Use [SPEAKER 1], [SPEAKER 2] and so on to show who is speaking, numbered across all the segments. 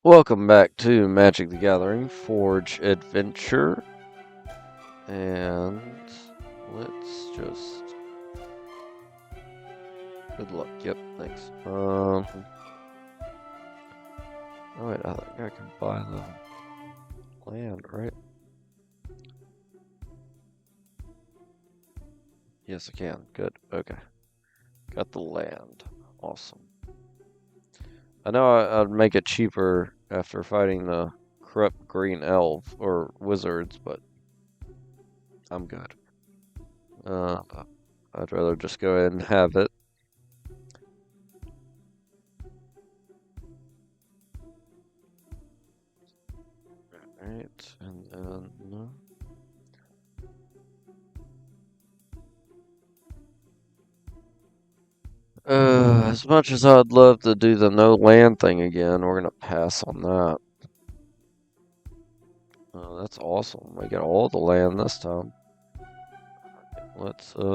[SPEAKER 1] Welcome back to Magic the Gathering Forge Adventure. And let's just... Good luck. Yep, thanks. Oh wait, I think I can buy the land, right? Yes, I can. Good. Okay. Got the land. Awesome. I know I'd make it cheaper after fighting the corrupt green elf or wizards, but I'm good. I'd rather just go ahead and have it. Alright, and then... as much as I'd love to do the no land thing again, we're gonna pass on that. That's awesome. We get all the land this time. Let's get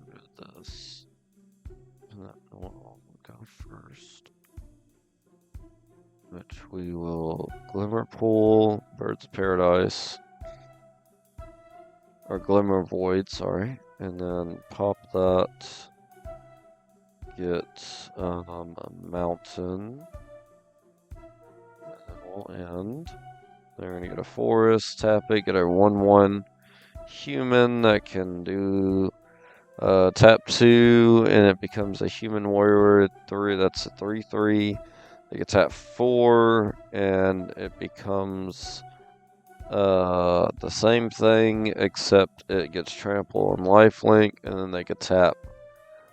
[SPEAKER 1] rid of this. And that one will go first. Which we will Glimmer Pool, Bird's Paradise, or Glimmer Void, sorry, and then pop that. Get a mountain. And we'll end. They're gonna get a forest, tap it, get a 1/1 human that can do tap 2, and it becomes a human warrior 3. That's a 3/3. They can tap 4, and it becomes the same thing, except it gets trample and lifelink, and then they could tap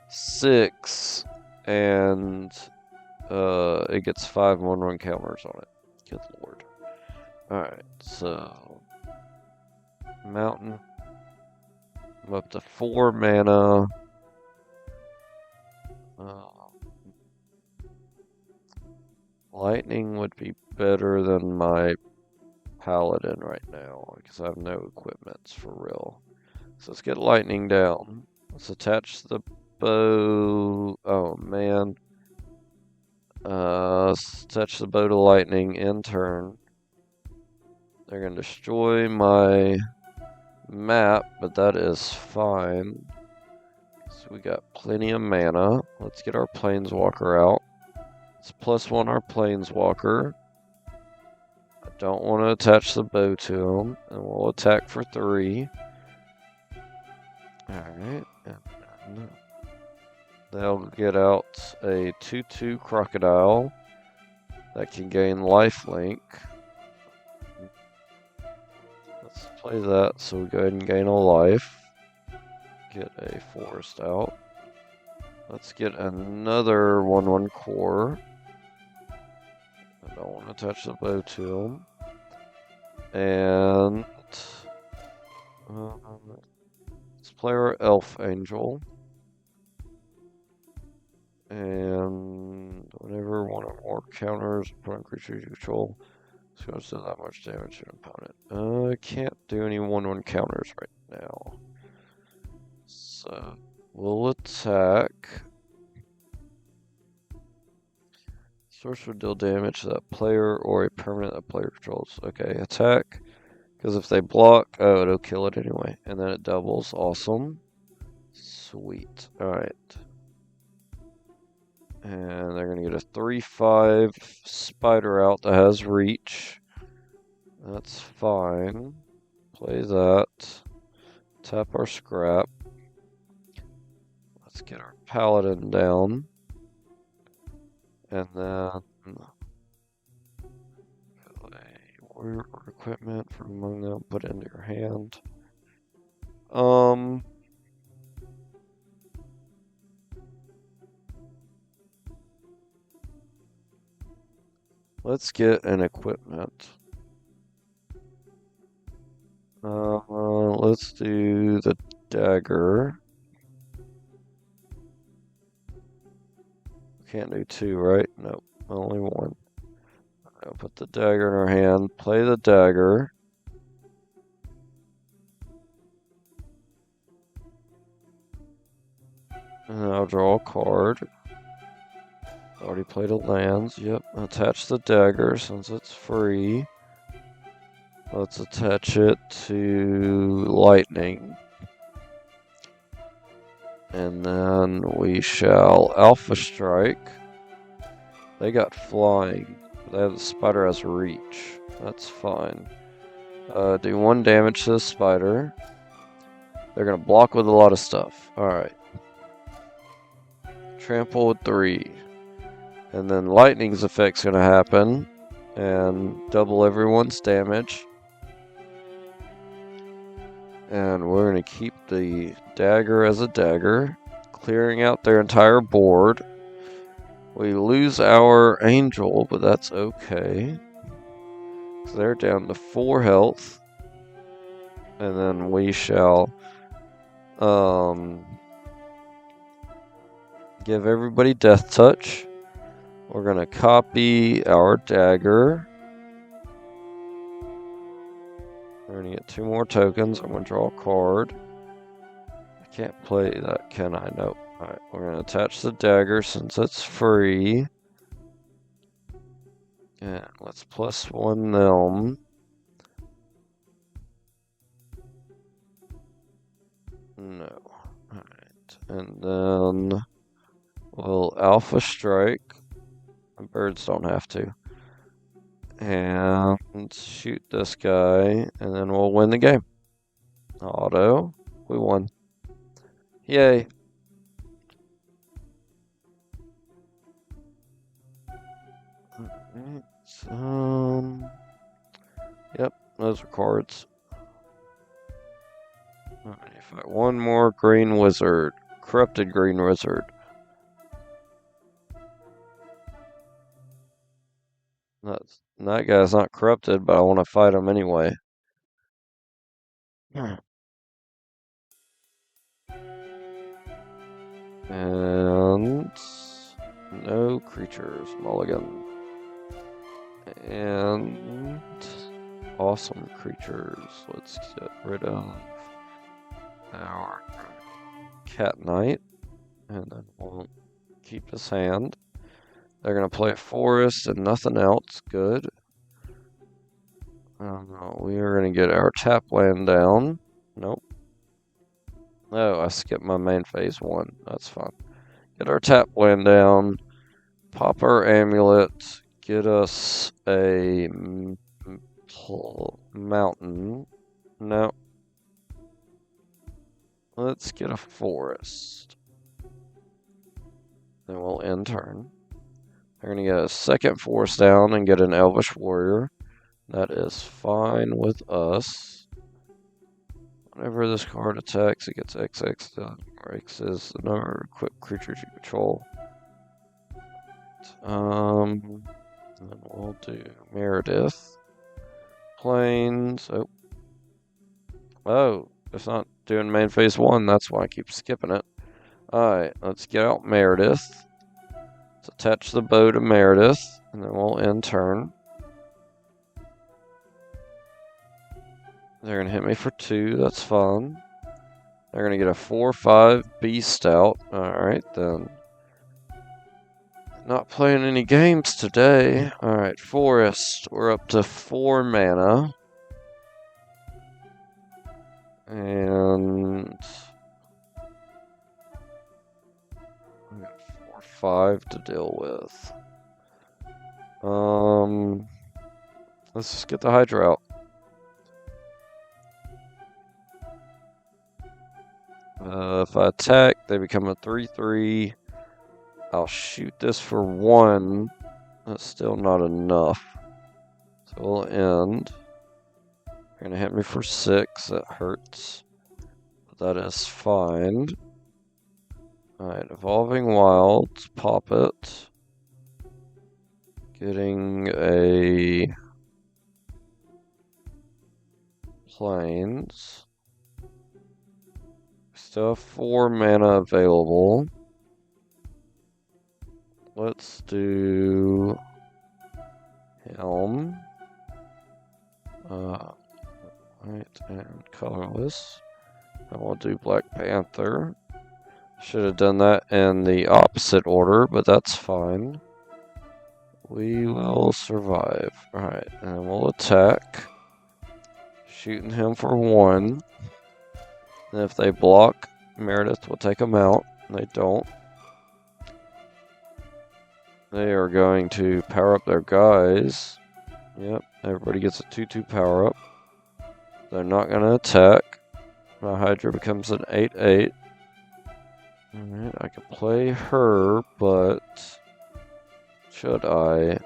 [SPEAKER 1] 6, and it gets 5 1/1 counters on it. Good lord. Alright, so mountain. I'm up to 4 mana. Lightning would be better than my paladin right now, because I have no equipments for real. So let's get lightning down. Let's attach the bow. Oh man. Let's attach the bow to lightning in turn. They're going to destroy my map, but that is fine. So we got plenty of mana. Let's get our planeswalker out. Let's +1 our planeswalker. I don't want to attach the bow to him, and we'll attack for 3. Alright, and they'll get out a 2/2 crocodile that can gain lifelink. Let's play that so we go ahead and gain a life. Get a forest out. Let's get another 1/1 core. I don't want to touch the bow to him. And let's play our elf angel. And whenever one or more counters put on creatures you control, it's going to do that much damage to an opponent. I can't do any 1/1 counters right now. So we'll attack. Source would deal damage to that player or a permanent that player controls. Okay, attack. Because if they block, oh, it'll kill it anyway. And then it doubles. Awesome. Sweet. Alright. And they're going to get a 3/5 spider out that has reach. That's fine. Play that. Tap our scrap. Let's get our paladin down. And then warrior equipment from among them, put it into your hand. Let's get an equipment. Let's do the dagger. Can't do 2, right? Nope, only 1. I'll put the dagger in our hand, play the dagger. And I'll draw a card. Already played a lands. Yep. Attach the dagger since it's free. Let's attach it to lightning. And then we shall Alpha Strike. They got flying. They have the spider has reach. That's fine. Do 1 damage to the spider. They're gonna block with a lot of stuff. Alright. Trample with 3. And then lightning's effect's gonna happen. And double everyone's damage. And we're gonna keep the dagger as a dagger. Clearing out their entire board. We lose our angel, but that's okay. So they're down to 4 health. And then we shall give everybody death touch. We're gonna copy our dagger. We're gonna get 2 more tokens. I'm gonna draw a card. I can't play that, can I? Nope. Alright, we're gonna attach the dagger since it's free. And let's +1 them. No. Alright. And then we'll Alpha Strike. The birds don't have to. And shoot this guy. And then we'll win the game. Auto. We won. Yay. Alright. Yep, those are cards. Alright, fight 1 more green wizard. Corrupted green wizard. That guy's not corrupted, but I want to fight him anyway. And no creatures, mulligan. And awesome creatures. Let's get rid of our cat knight, and then we'll keep his hand. They're gonna play a forest and nothing else. Good. We are gonna get our tap land down. Nope. Oh, I skipped my main phase 1. That's fine. Get our tap land down. Pop our amulet. Get us a mountain. No. Let's get a forest. Then we'll end turn. They're going to get a second forest down and get an Elvish Warrior. That is fine with us. Whenever this card attacks, it gets XX done. Or X is the number of equipped creatures you control. And then we'll do Meredith. Plains. Oh, it's not doing main phase 1. That's why I keep skipping it. Alright, let's get out Meredith. Let's attach the bow to Meredith, and then we'll end turn. They're going to hit me for 2. That's fun. They're going to get a 4/5 beast out. Alright, then. Not playing any games today. Alright, forest. We're up to 4 mana. And we got 4/5 to deal with. Let's just get the Hydra out. If I attack, they become a 3/3. I'll shoot this for 1. That's still not enough. So we'll end. They're gonna hit me for 6. That hurts. But that is fine. Alright, Evolving Wilds. Pop it. Getting a Plains. Still have 4 mana available. Let's do Helm. Right, and colorless. And we'll do Black Panther. Should have done that in the opposite order, but that's fine. We will survive. Alright, and we'll attack. Shooting him for 1. And if they block, Meredith will take them out. They don't. They are going to power up their guys. Yep, everybody gets a 2-2 power up. They're not going to attack. My Hydra becomes an 8-8. Alright, I can play her, but should I?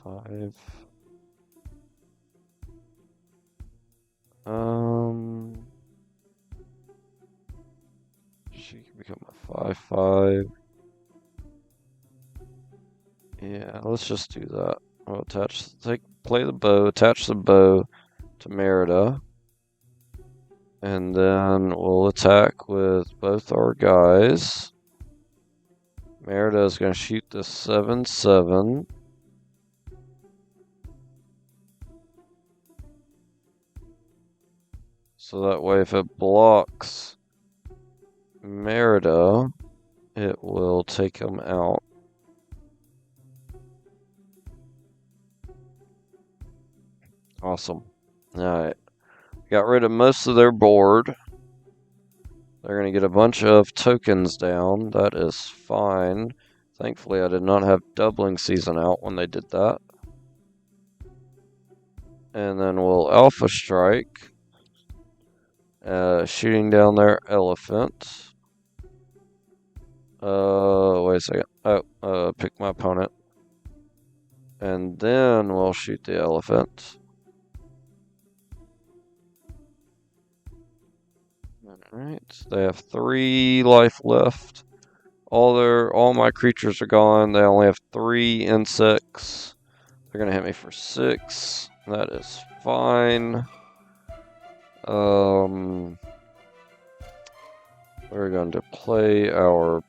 [SPEAKER 1] 5. She can become a 5-5. Yeah, let's just do that. We'll play the bow, attach the bow to Merida. And then we'll attack with both our guys. Merida is going to shoot the 7-7. So that way if it blocks Merida, it will take him out. Awesome. Alright. Got rid of most of their board. They're going to get a bunch of tokens down. That is fine. Thankfully, I did not have doubling season out when they did that. And then we'll Alpha Strike. Shooting down their elephant. Wait a second. Oh, pick my opponent. And then we'll shoot the elephant. Alright, they have 3 life left. All my creatures are gone. They only have 3 insects. They're gonna hit me for 6. That is fine. We're going to play our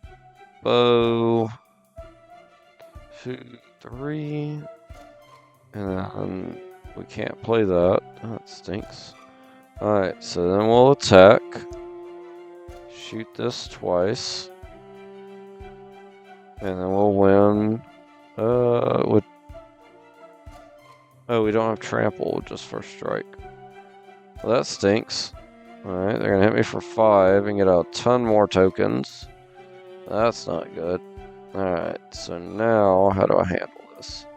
[SPEAKER 1] bow. 2, 3. And then we can't play that. That stinks. Alright, so then we'll attack. Shoot this twice. And then we'll win. We don't have trample, just first strike. Well, that stinks. Alright, they're gonna hit me for 5 and get a ton more tokens. That's not good. Alright, so now how do I handle this?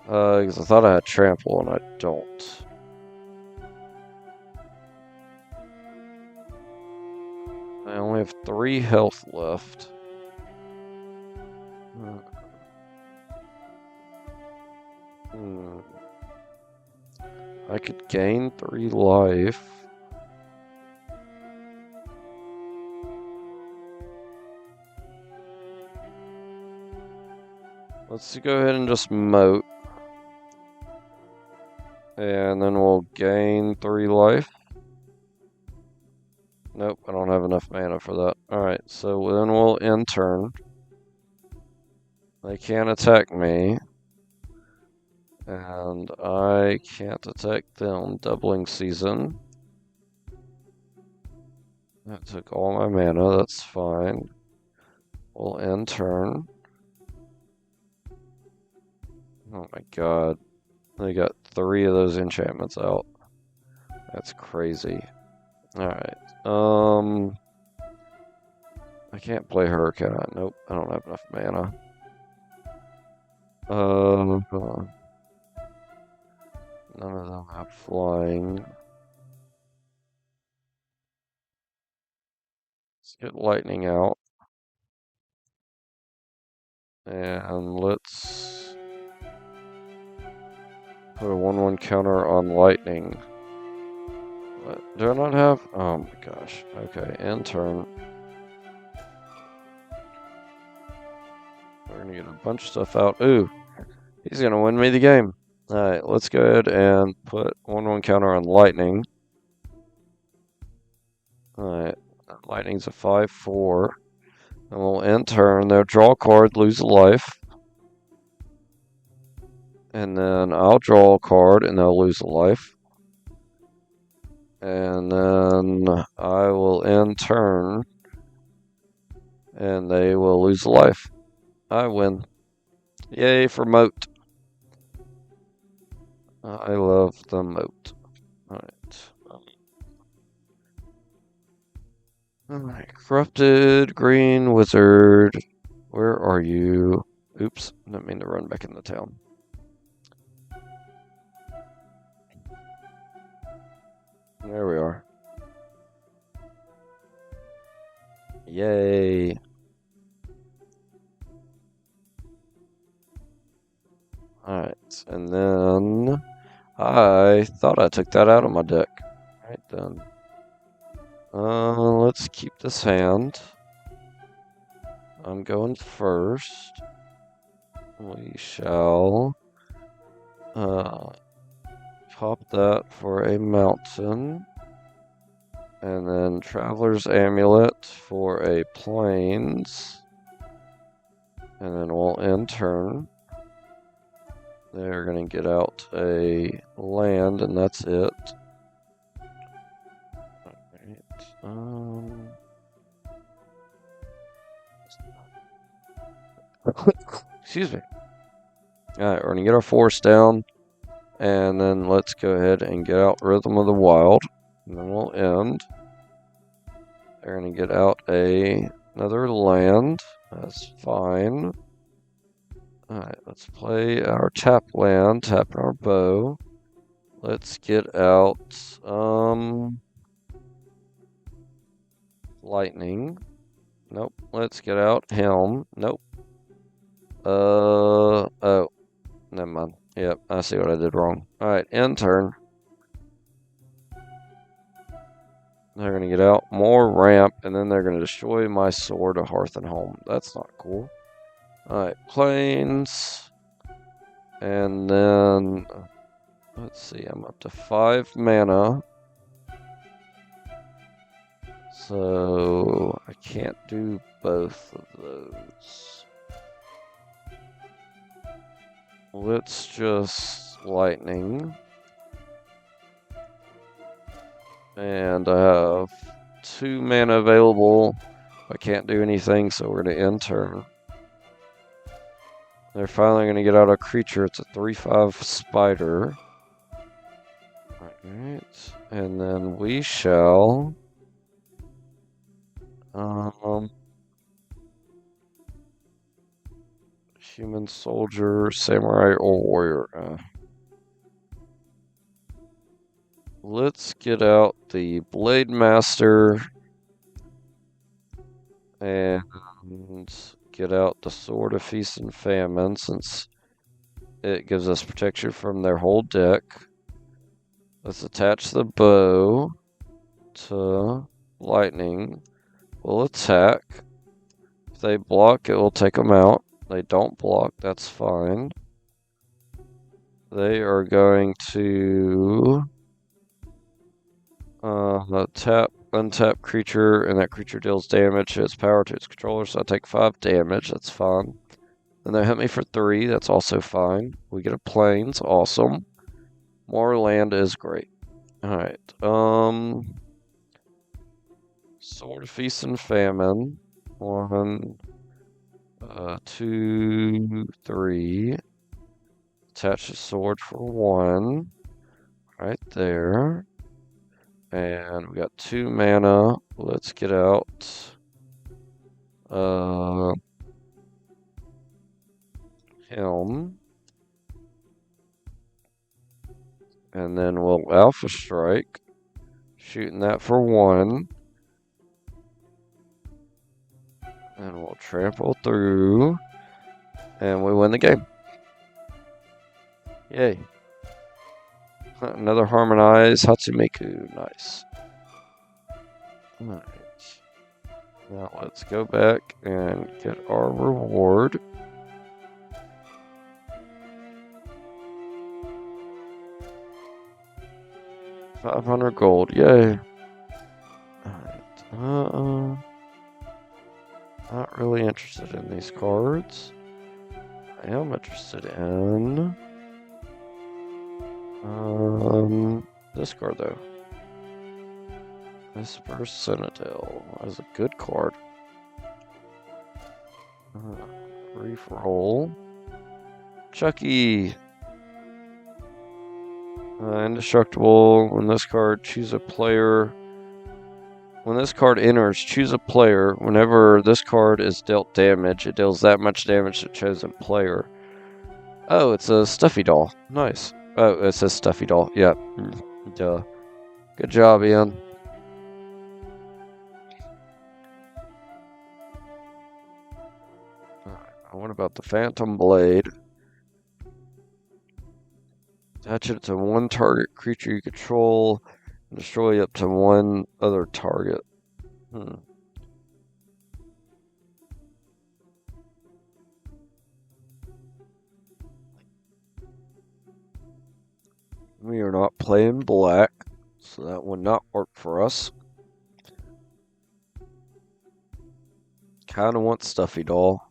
[SPEAKER 1] Because I thought I had trample and I don't. I only have 3 health left. I could gain 3 life. Let's go ahead and just moat. And then we'll gain 3 life. Nope, I don't have enough mana for that. Alright, so then we'll end turn. They can't attack me. And I can't attack them. Doubling season. That took all my mana, that's fine. We'll end turn. Oh my god. They got 3 of those enchantments out. That's crazy. Alright. I can't play her, can I? Nope, I don't have enough mana. None of them have flying. Let's get lightning out. And let's put a 1/1 counter on lightning. What? Do I not have? Oh my gosh. Okay, end turn. We're gonna get a bunch of stuff out. Ooh, he's gonna win me the game. Alright, let's go ahead and put 1/1 counter on lightning. Alright, lightning's a 5/4. And we'll end turn. They'll draw a card, lose a life. And then I'll draw a card and they'll lose a life. And then I will end turn. and they will lose a life. I win. Yay for Moat. I love the Moat. Alright. Corrupted Green Wizard. Where are you? Oops, didn't mean to run back into town. There we are. Yay. Alright, and then I thought I took that out of my deck. Alright then. Let's keep this hand. I'm going first. We shall pop that for a mountain. And then Traveler's Amulet for a plains. And then we'll end turn. They're going to get out a land, and that's it. Alright. Excuse me. Alright, we're going to get our forest down. And then let's go ahead and get out Rhythm of the Wild. And then we'll end. They're going to get out another land. That's fine. Alright, let's play our tap land, tap our bow. Let's get out, lightning. Nope. Let's get out helm. Nope. Oh, never mind. Yep, I see what I did wrong. Alright, end turn. They're going to get out more ramp, and then they're going to destroy my sword of Hearth and Home. That's not cool. Alright, plains. And then, let's see, I'm up to 5 mana. So, I can't do both of those. Let's just lightning. And I have 2 mana available. I can't do anything, so we're going to end turn. They're finally going to get out a creature. It's a 3/5 spider. Alright. And then we shall... human soldier, samurai, or warrior. Let's get out the Blade Master and get out the Sword of Feast and Famine, since it gives us protection from their whole deck. Let's attach the bow to lightning. We'll attack. If they block, it will take them out. They don't block, that's fine. They are going to untap creature, and that creature deals damage to its power to its controller, so I take 5 damage, that's fine. Then they hit me for 3, that's also fine. We get a plains, awesome. More land is great. Alright, Sword of Feast and Famine. 1, 2, 3. Attach the sword for 1. Right there. And we got 2 mana. Let's get out helm. And then we'll Alpha Strike. Shooting that for 1. And we'll trample through. And we win the game. Yay. Another Harmonize Hatsumiku. Nice. Alright. Now let's go back and get our reward. $500 gold. Yay. Alright. Not really interested in these cards. I am interested in this card though. This Citadel is a good card. Brief roll. Chucky. Indestructible. When this card, choose a player. When this card enters, choose a player. Whenever this card is dealt damage, it deals that much damage to the chosen player. Oh, it's a stuffy doll. Nice. Oh, it says stuffy doll. Yep. Duh. Good job, Ian. What about the Phantom Blade? Attach it to one target creature you control and destroy up to one other target. We are not playing black, so that would not work for us. Kinda want Stuffy Doll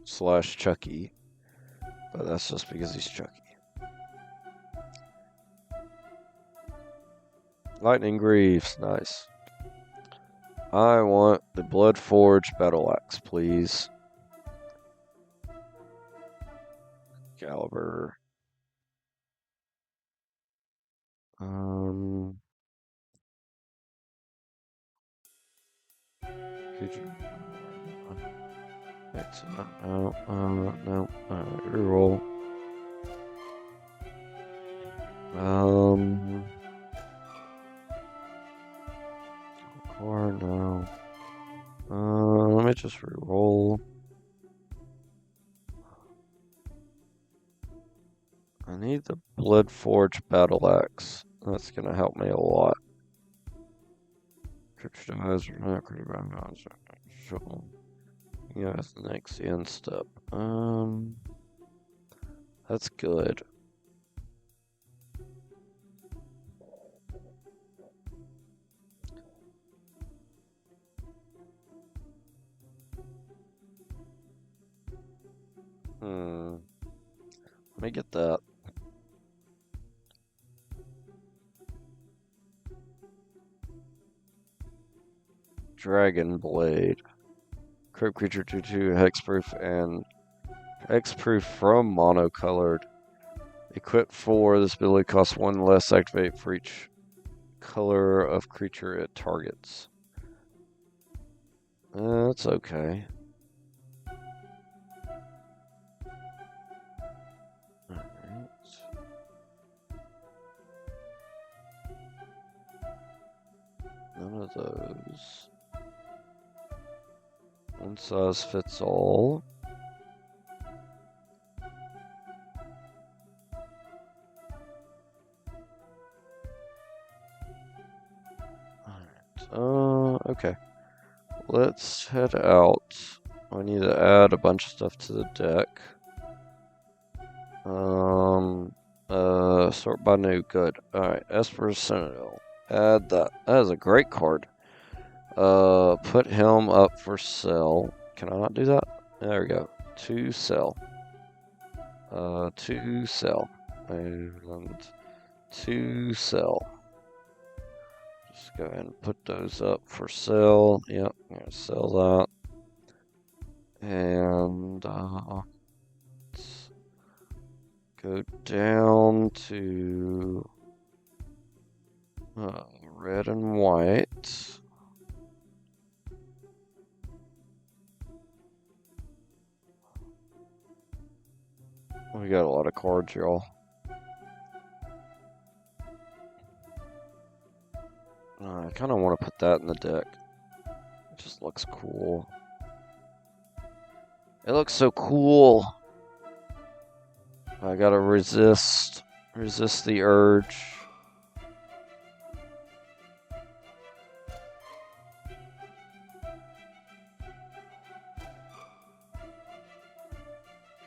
[SPEAKER 1] / Chucky, but that's just because he's Chucky. Lightning Greaves, nice. I want the Blood Forge Battle Axe, please. Caliber. Excellent. No. Reroll. Core, no. Let me just reroll. I need the Blood Forge Battle Axe. That's gonna help me a lot. Yeah, that's the next end step. That's good. Let me get that. Dragon Blade. Crypt creature 2/2, hexproof and hexproof from monocolored. Equip 4. This ability costs 1 less activate for each color of creature it targets. That's okay. Alright. None of those. One size fits all. Alright. Okay. Let's head out. I need to add a bunch of stuff to the deck. Sort by new. Good. Alright. Esper Sentinel. Add that. That is a great card. Put him up for sale. Can I not do that? There we go. To sell. To sell. And to sell. Just go ahead and put those up for sale. Yep, I'm gonna sell that. And let's go down to red and white. We got a lot of cards, y'all. I kind of want to put that in the deck. It just looks cool. It looks so cool. I gotta resist the urge.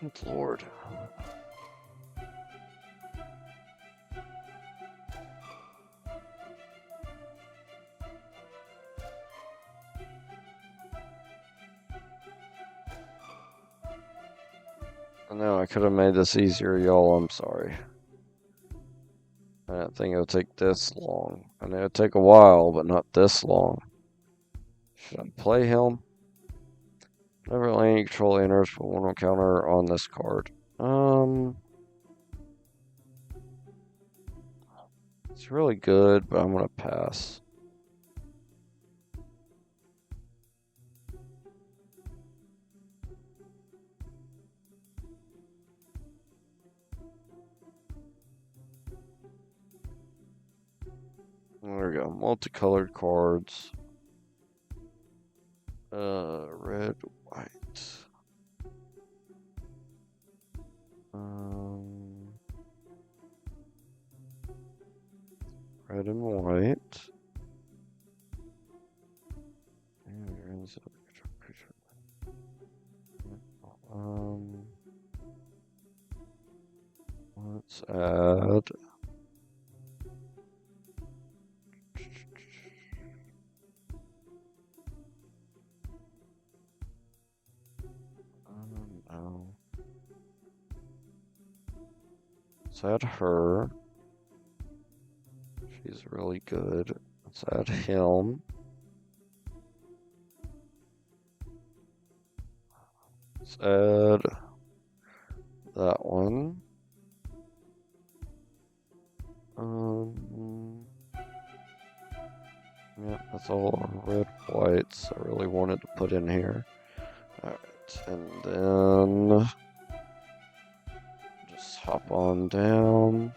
[SPEAKER 1] Good Lord. I know I could have made this easier, y'all. I'm sorry. I didn't think it would take this long. I know it would take a while, but not this long. Should I play him? Whenever land you control enters, put one counter on this card. It's really good, but I'm gonna pass. There we go. Multicolored cards. Red, white. Red and white. Let's add. No. Let's add her. She's really good. Let's add him. Let's add that one. Yeah, that's all red whites I really wanted to put in here. Alright, and then just hop on down.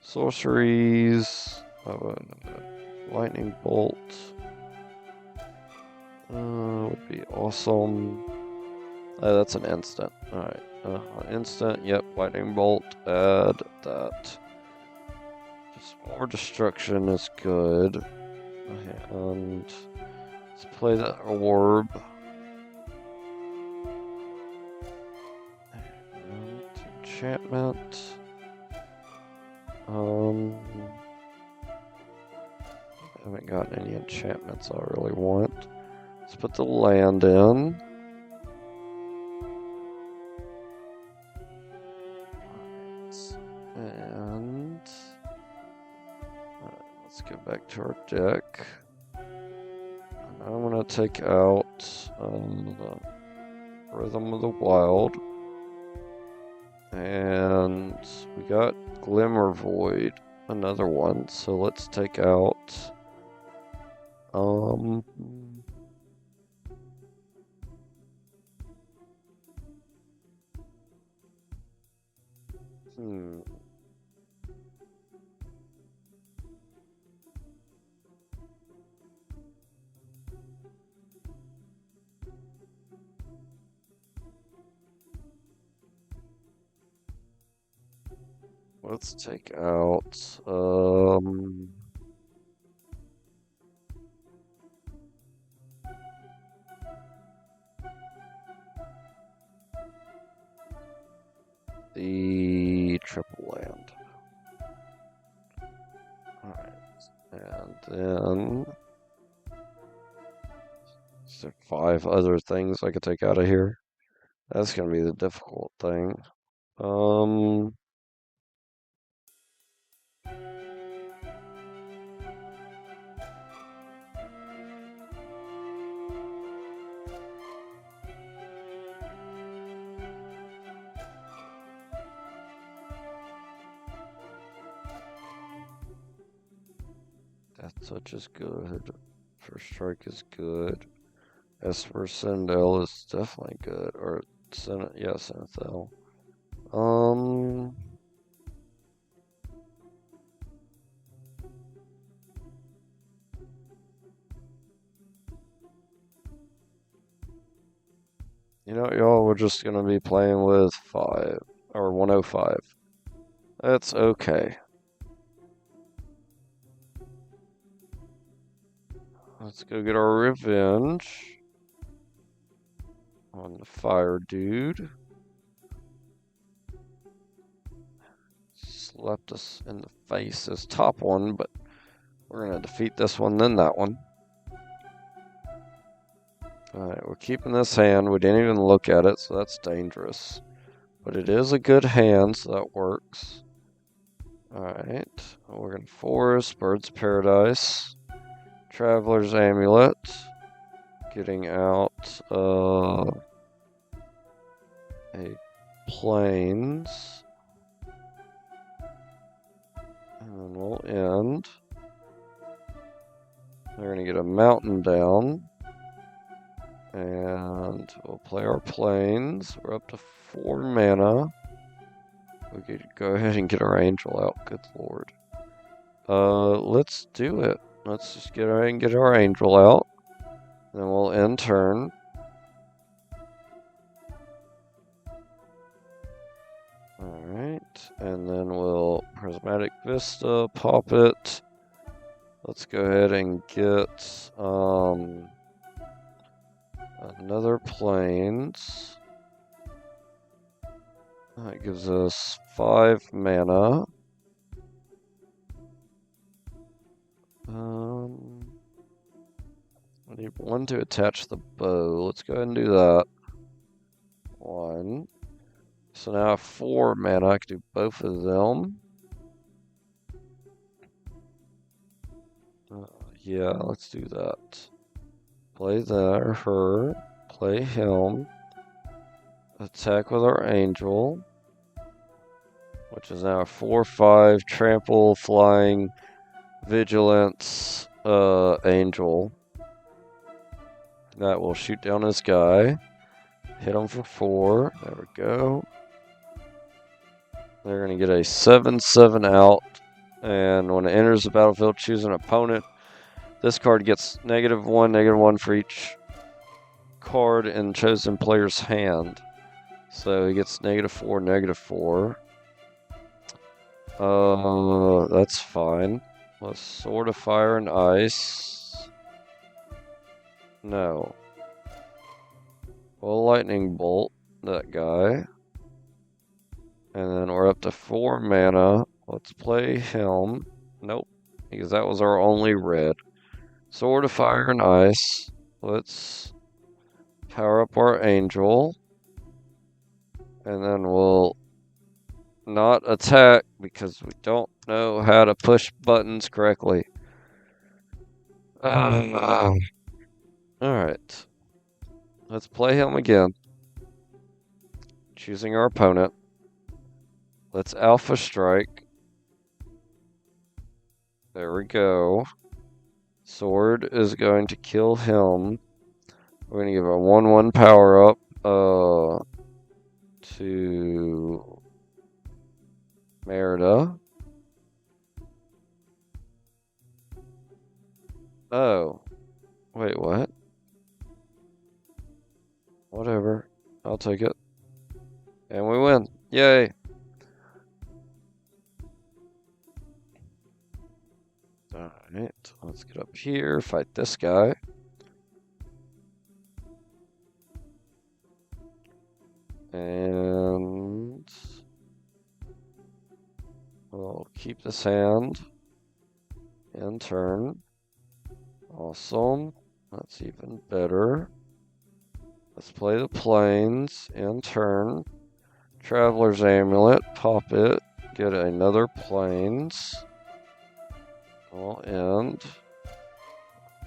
[SPEAKER 1] Sorceries. Lightning bolt. Would be awesome. That's an instant. Alright. Instant, yep, lightning bolt. Add that. Just more destruction is good. And let's play that orb. And enchantment. I haven't gotten any enchantments I really want. Let's put the land in. And let's get back to our deck. And I'm gonna take out the Rhythm of the Wild. And we got Glimmer Void, another one. So let's take out let's take out the triple land. Alright. And then is there 5 other things I could take out of here? That's gonna be the difficult thing. Death Touch is good. First Strike is good. Esper Sindel is definitely good. Or yeah, Sinethel. You know, y'all, we're just gonna be playing with 5 or 105. That's okay. Let's go get our revenge on the fire dude. Slapped us in the face as top one, but we're gonna defeat this one, then that one. Alright, we're keeping this hand. We didn't even look at it, so that's dangerous. But it is a good hand, so that works. Alright, we're gonna Forest, Bird's Paradise, Traveler's Amulet. getting out a plains. And then we'll end. They're going to get a mountain down. And we'll play our plains. We're up to 4 mana. We could go ahead and get our angel out. Good lord. Let's do it. Let's just get our angel out. Then we'll end turn. Alright. And then we'll Prismatic Vista, pop it. Let's go ahead and get another plains. That gives us 5 mana. I need 1 to attach the bow. Let's go ahead and do that. 1. So now I have 4 mana. I can do both of them. Yeah, let's do that. Play her. Play him. Attack with our angel. Which is now a 4/5 trample, flying, vigilance, angel. That will shoot down this guy. Hit him for 4. There we go. They're going to get a 7/7 out. And when it enters the battlefield, choose an opponent. This card gets -1 for each card in chosen player's hand. So he gets -4, -4. That's fine. Let's Sword of Fire and Ice. No. We'll Lightning Bolt that guy. And then we're up to 4 mana. Let's play him. Nope. Because that was our only red. Sword of Fire and Ice. Let's power up our angel. And then we'll not attack because we don't know how to push buttons correctly. Alright. Let's play him again. Choosing our opponent. Let's Alpha Strike. There we go. Sword is going to kill him. We're going to give a 1/1 power up to Merida. Oh. Wait, what? Whatever. I'll take it. And we win. Yay. Alright. Let's get up here. Fight this guy. And we'll keep this hand in turn. Awesome. That's even better. Let's play the plains in turn. Traveler's Amulet, pop it, get another plains. We'll end.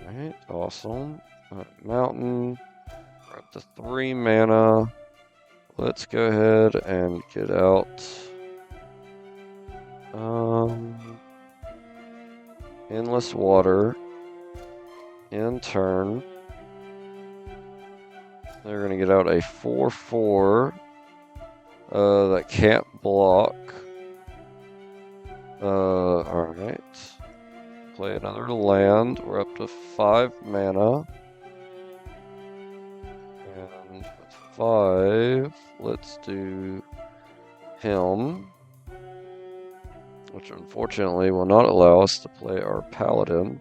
[SPEAKER 1] Alright, awesome. Alright, mountain. We're up to 3 mana. Let's go ahead and get out Endless Water in turn. They're going to get out a 4/4 that can't block. Alright. Play another land. We're up to 5 mana. And with 5, let's do him. Which unfortunately will not allow us to play our paladin.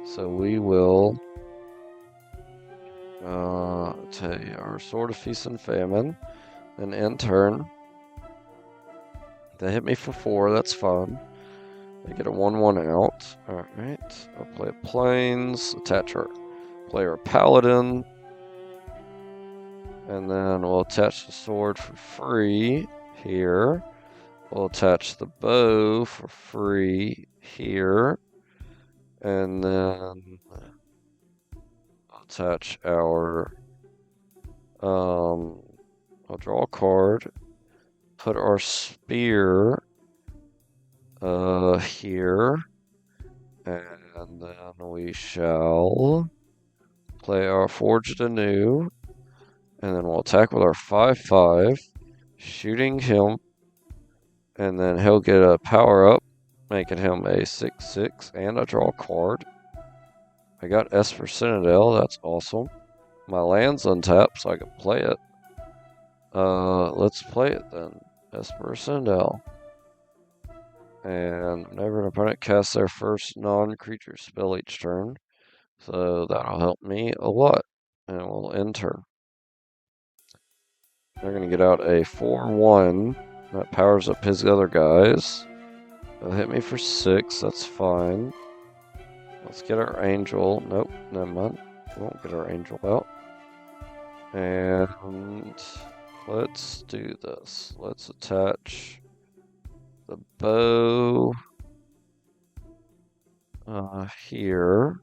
[SPEAKER 1] So we will take our Sword of Feast and Famine and end turn. They hit me for 4, that's fun. They get a 1/1 out. Alright, I'll play a plains, attach our player paladin. And then we'll attach the sword for free here. We'll attach the bow for free here. And then I'll attach our, I'll draw a card, put our spear, here, and then we shall play our Forged anew, and then we'll attack with our 5/5, shooting him, and then he'll get a power up, making him a 6/6, and I draw a card. I got Esper Citadel, that's awesome. My land's untapped, so I can play it. Let's play it then. Esper Citadel. And whenever an opponent casts their first non-creature spell each turn, so that'll help me a lot. And we'll end turn. They're going to get out a 4/1 that powers up his other guys. They'll hit me for 6, that's fine. Let's get our angel. Nope, never mind. We won't get our angel out. And let's do this. Let's attach the bow here.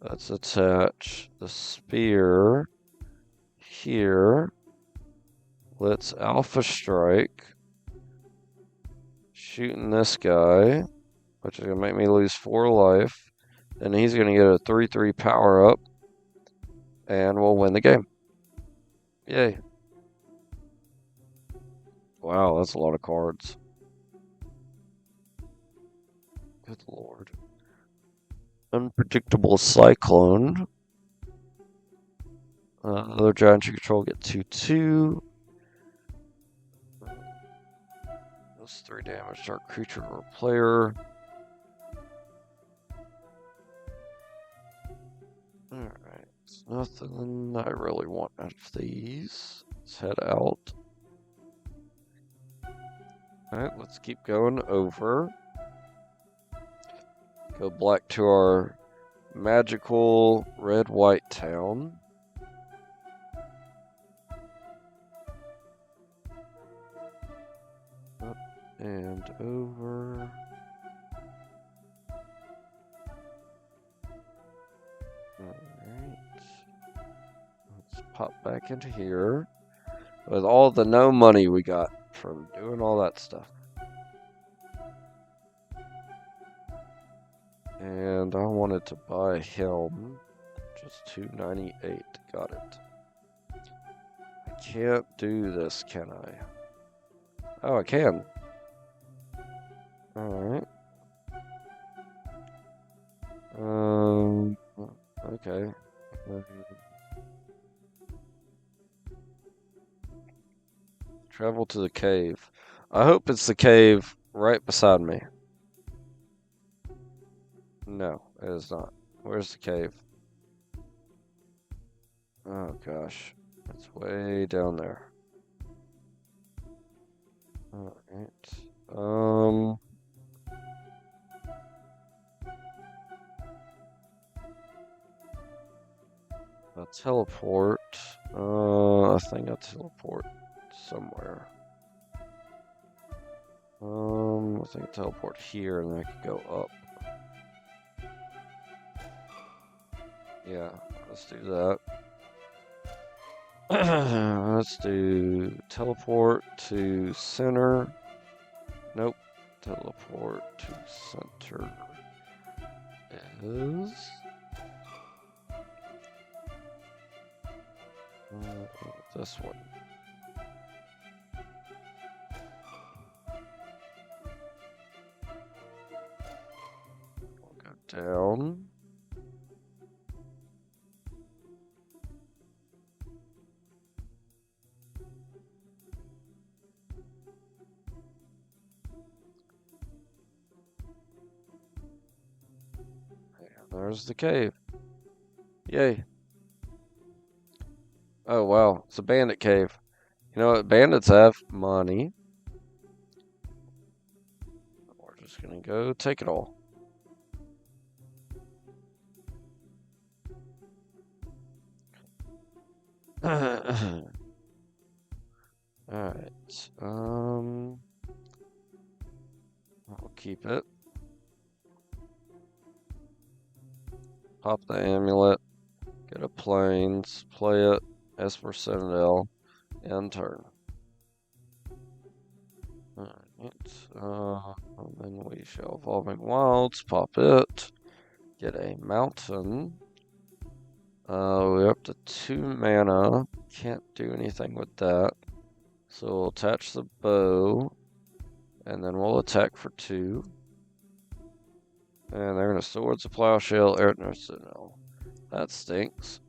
[SPEAKER 1] Let's attach the spear here. Let's Alpha Strike. Shooting this guy, which is going to make me lose 4 life. And he's going to get a 3/3 power up. And we'll win the game. Yay. Wow, that's a lot of cards. Good lord. Unpredictable Cyclone. Other giants you control get 2/2. Those 3 damage to our creature or player. Alright, nothing I really want out of these. Let's head out. Alright, let's keep going over. Go back to our magical red-white town. Up and over. Alright. Let's pop back into here. With all the no money we got from doing all that stuff. And I wanted to buy a helm. Just $298. Got it. I can't do this, can I? Oh, I can. Alright. Okay. Travel to the cave. I hope it's the cave right beside me. No, it is not. Where's the cave? Oh gosh. It's way down there. Alright. I'll teleport. I think I'll teleport somewhere. I think I'll teleport here and then I can go up. Yeah, let's do that. Let's do teleport to center. Nope. Teleport to center is this one. We'll go down. There's the cave. Yay. Oh, wow. It's a bandit cave. You know what? Bandits have money. We're just going to go take it all. Alright. I'll keep it. Pop the amulet. Go to Plains, play it, Esper Citadel, end turn. Alright, and then we shall Evolving Wilds, pop it, get a mountain. We're up to 2 mana, can't do anything with that. So we'll attach the bow, and then we'll attack for 2. And they're gonna Swords of Plowshare, Eretna Citadel. That stinks.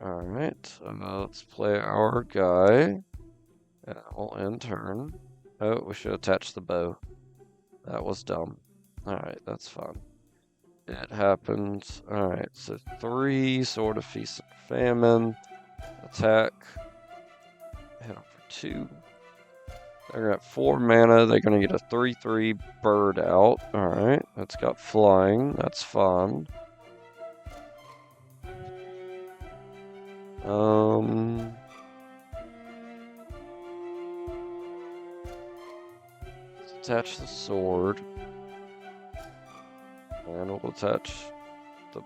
[SPEAKER 1] Alright, let's play our guy. And we'll end turn. Oh, we should attach the bow. That was dumb. Alright, that's fine. It happens. Alright, so 3, Sword of Feast and Famine. Attack. Hit them for 2. They're at 4 mana. They're going to get a 3/3 bird out. Alright, that's got flying. That's fun. Let's attach the sword. And we'll attach the...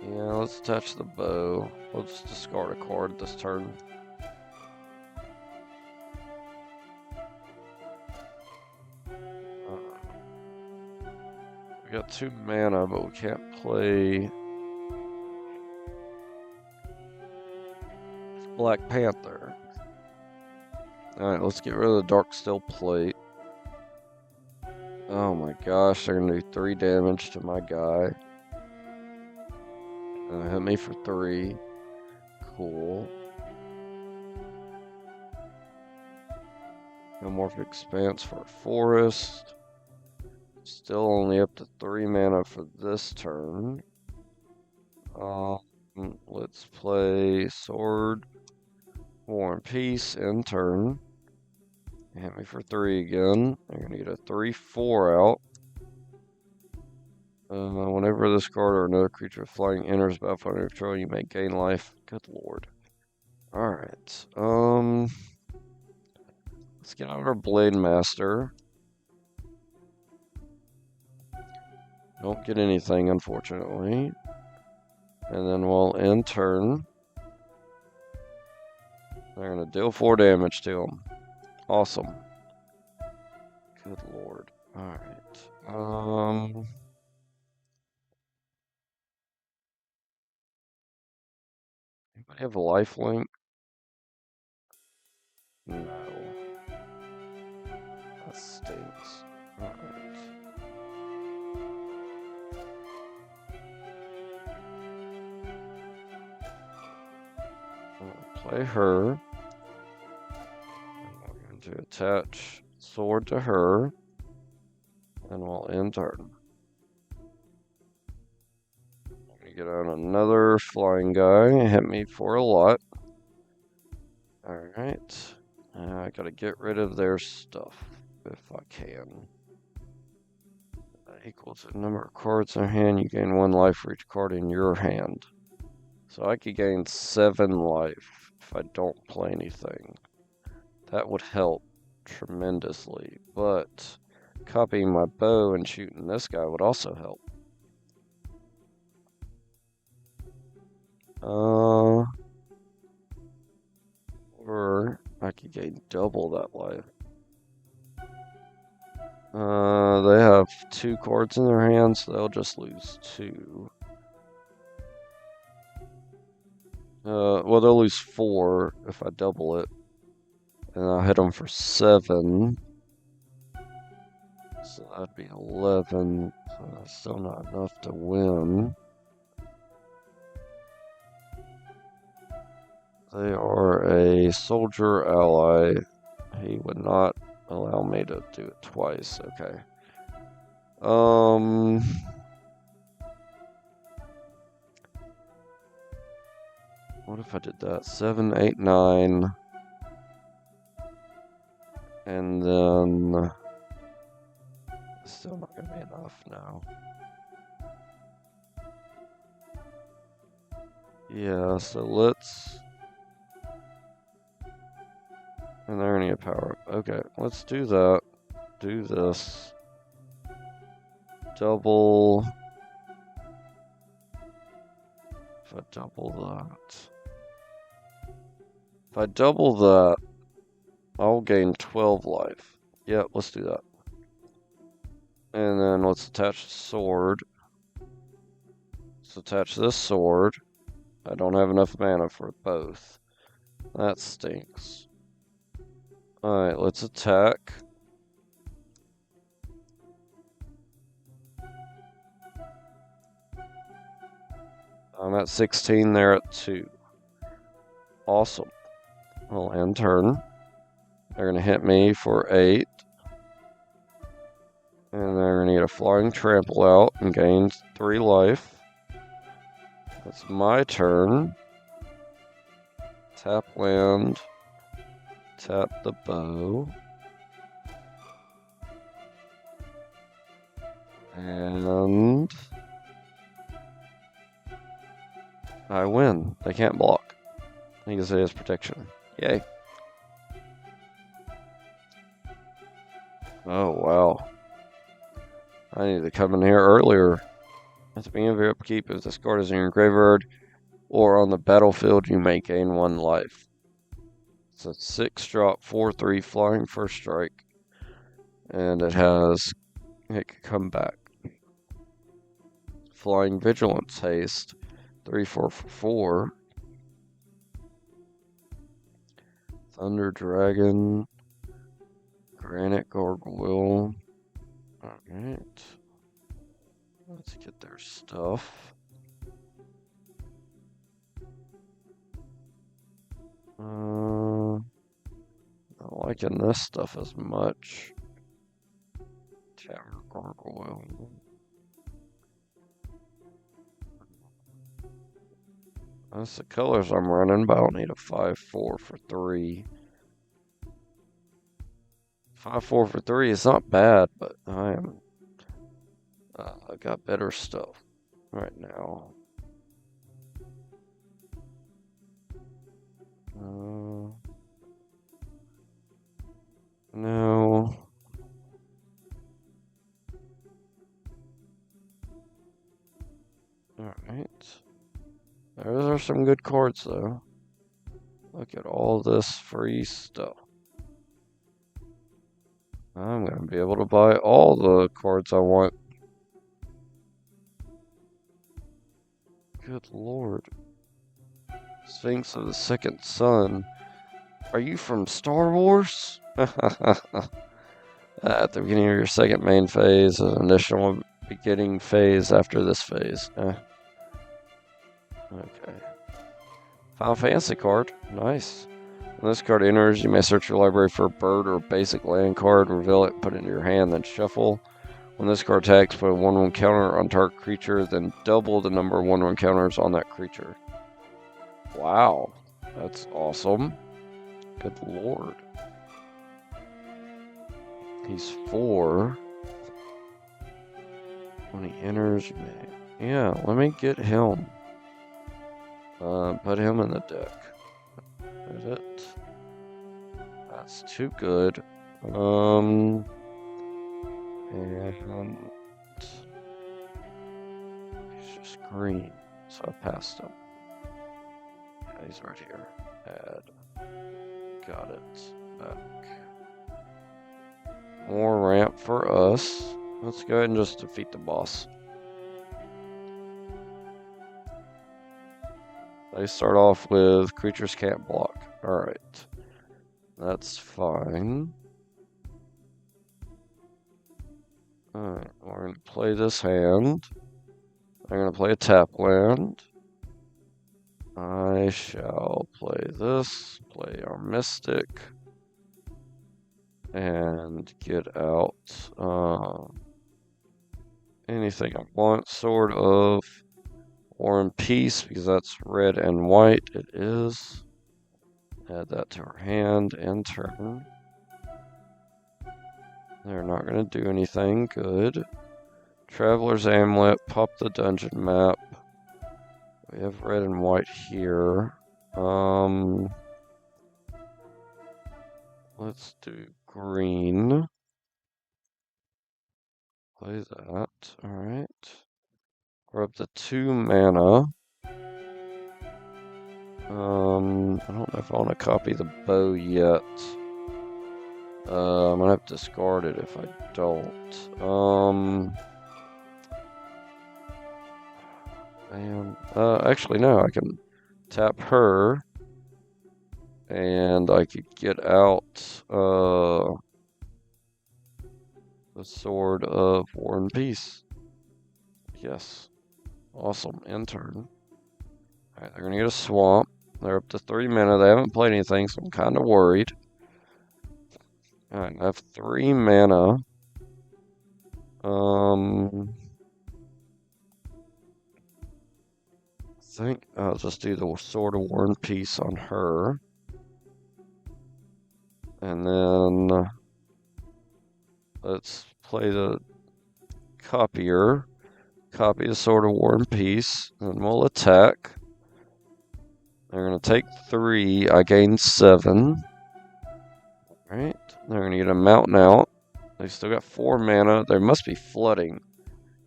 [SPEAKER 1] Yeah, let's attach the bow. We'll just discard a card this turn. We got 2 mana, but we can't play Black Panther. Alright, let's get rid of the Dark Steel Plate. Oh my gosh, they're gonna do 3 damage to my guy. Hit me for 3. Cool. Metamorphic Expanse for a forest. Still only up to 3 mana for this turn. Let's play Sword, War and Peace, end turn. Hit me for 3 again. They're gonna get a 3/4 out. Whenever this card or another creature flying enters battlefield under control, you may gain life. Good lord. Alright. Let's get out our Blade Master. Don't get anything, unfortunately. And then we'll end turn. They're going to deal 4 damage to him. Awesome. Good lord. Alright. Anybody have a lifelink? No. That stinks. Alright. Play her. I'm going to attach sword to her. And we'll end turn. I'm going to get out another flying guy. Hit me for a lot. Alright. I gotta get rid of their stuff if I can. That equals the number of cards in hand. You gain 1 life for each card in your hand. So I could gain 7 life if I don't play anything. That would help tremendously. But copying my bow and shooting this guy would also help. Or I could gain double that life. They have 2 cards in their hands, so they'll just lose 2. Well, they'll lose 4 if I double it. And I'll hit them for 7. So that'd be 11. So that's still not enough to win. They are a soldier ally. He would not allow me to do it twice. Okay. What if I did that? 7, 8, 9. And then... It's still not going to be enough now. Yeah, so let's... And they're gonna get power up. Okay, let's do that. Do this. Double. If I double that. If I double that, I'll gain 12 life. Yeah, let's do that. And then let's attach the sword. Let's attach this sword. I don't have enough mana for both. That stinks. Alright, let's attack. I'm at 16, they're at 2. Awesome. Well, end turn. They're going to hit me for 8. And they're going to get a flying trample out and gain 3 life. That's my turn. Tap land. Tap the bow. And I win. They can't block. Because it has protection. Yay. Oh, wow. I need to come in here earlier. At the beginning of your upkeep, if this card is in your graveyard or on the battlefield, you may gain 1 life. It's a 6-drop, 4/3 flying first strike. And it can come back. Flying Vigilance Haste, 3/4 for 4. Thunder Dragon, Granite Gargoyle. Alright. Let's get their stuff. Not liking this stuff as much. Tower Gargoyle. That's the colors I'm running, but I don't need a 5/4 for 3. 5/4 for 3 is not bad, but I got better stuff right now. No. Alright. Those are some good cards, though. Look at all this free stuff. I'm going to be able to buy all the cards I want. Good lord. Sphinx of the Second Sun. Are you from Star Wars? At the beginning of your second main phase, an additional beginning phase after this phase. Okay. Final Fantasy card. Nice. When this card enters, you may search your library for a bird or basic land card, reveal it, put it in your hand, then shuffle. When this card attacks, put a 1/1 counter on target creature, then double the number of 1/1 counters on that creature. Wow. That's awesome. Good lord. He's 4. When he enters, you may... Yeah, let me get him. Put him in the deck. Edit. That's too good. And he's just green, so I passed him. Yeah, he's right here. Add. Got it. Back. More ramp for us. Let's go ahead and just defeat the boss. They start off with creatures can't block. Alright. That's fine. Alright, we're going to play this hand. I'm going to play a tap land. I shall play this, play our Mystic, and get out anything I want, sort of. War and Peace, because that's red and white. It is. Add that to our hand and turn. They're not going to do anything good. Traveler's Amulet, pop the dungeon map. We have red and white here. Let's do green. Play that. Alright. We're up to 2 mana. I don't know if I want to copy the bow yet. I'm gonna have to discard it if I don't. Man, actually no, I can tap her, and I could get out, the Sword of War and Peace. Yes. Awesome. End turn. Alright, they're gonna get a swamp. They're up to 3 mana. They haven't played anything, so I'm kind of worried. Alright, I have 3 mana. I think I'll just do the Sword of War and Peace on her. And then let's play the copier. Copy the Sword of War and Peace. And we'll attack. They're going to take 3. I gain 7. Alright. They're going to get a mountain out. They still got 4 mana. They must be flooding,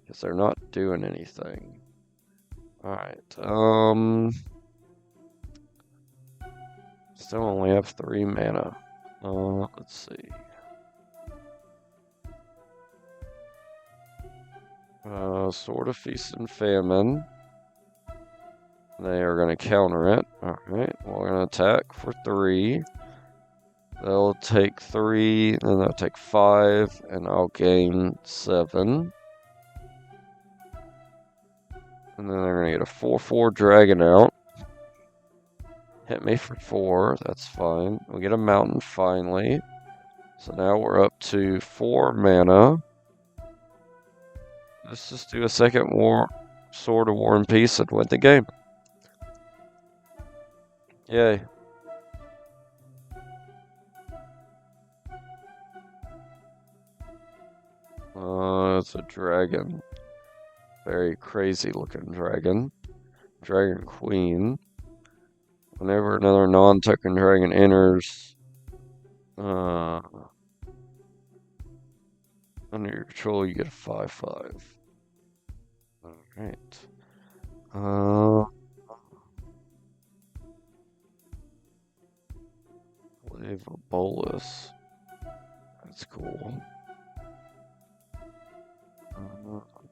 [SPEAKER 1] because they're not doing anything. Alright. Still only have 3 mana. Let's see. Sword of Feast and Famine. They are going to counter it. Alright, we're going to attack for 3. They'll take 3, then they'll take 5, and I'll gain 7. And then they're going to get a 4/4 dragon out. Hit me for 4, that's fine. We'll get a mountain finally. So now we're up to 4 mana. Let's just do a second Sword of War and Peace and win the game. Yay. It's a dragon. Very crazy looking dragon. Dragon Queen. Whenever another non-token dragon enters under your control, you get a 5/5. Alright. Wave a bolus. That's cool.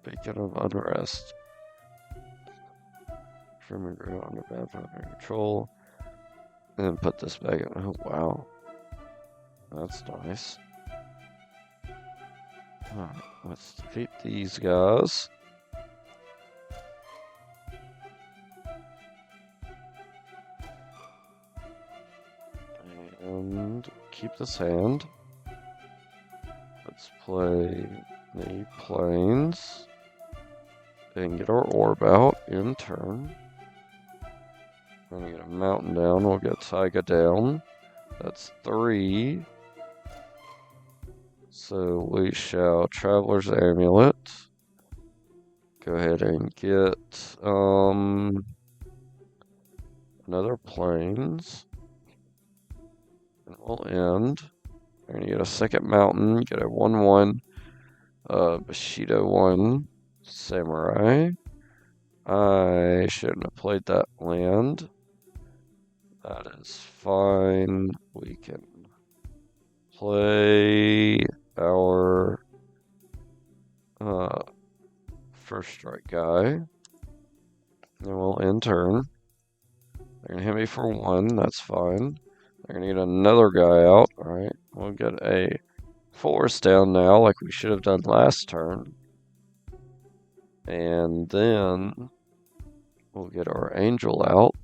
[SPEAKER 1] Beacon of Unrest. From your grid on your battlefield under control. And then put this back in. Oh, wow. That's nice. Alright, let's defeat these guys. And keep this hand. Let's play the plains. And get our orb out in turn. We're gonna get a mountain down. We'll get Taiga down. That's 3. So we shall Traveler's Amulet. Go ahead and get another plains. And we'll end. We're gonna get a second mountain. Get a 1/1 Bushido 1 Samurai. I shouldn't have played that land. That is fine. We can play our first strike guy. And we'll end turn. They're gonna hit me for 1, that's fine. They're gonna get another guy out. Alright, we'll get a forest down now, like we should have done last turn. And then we'll get our angel out.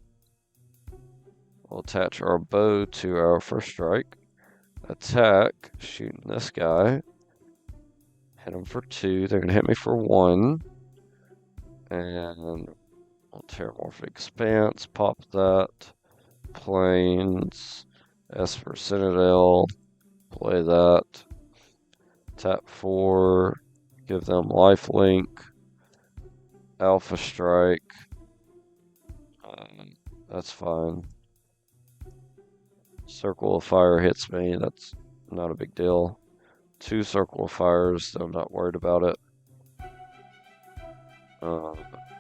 [SPEAKER 1] We'll attach our bow to our first strike. Attack, shooting this guy. Hit him for 2. They're going to hit me for 1. And we'll Terramorphic Expanse, pop that. Plains, Esper Citadel, play that. Tap 4, give them lifelink. Alpha Strike. That's fine. Circle of Fire hits me, that's not a big deal. 2 Circle of Fires, so I'm not worried about it.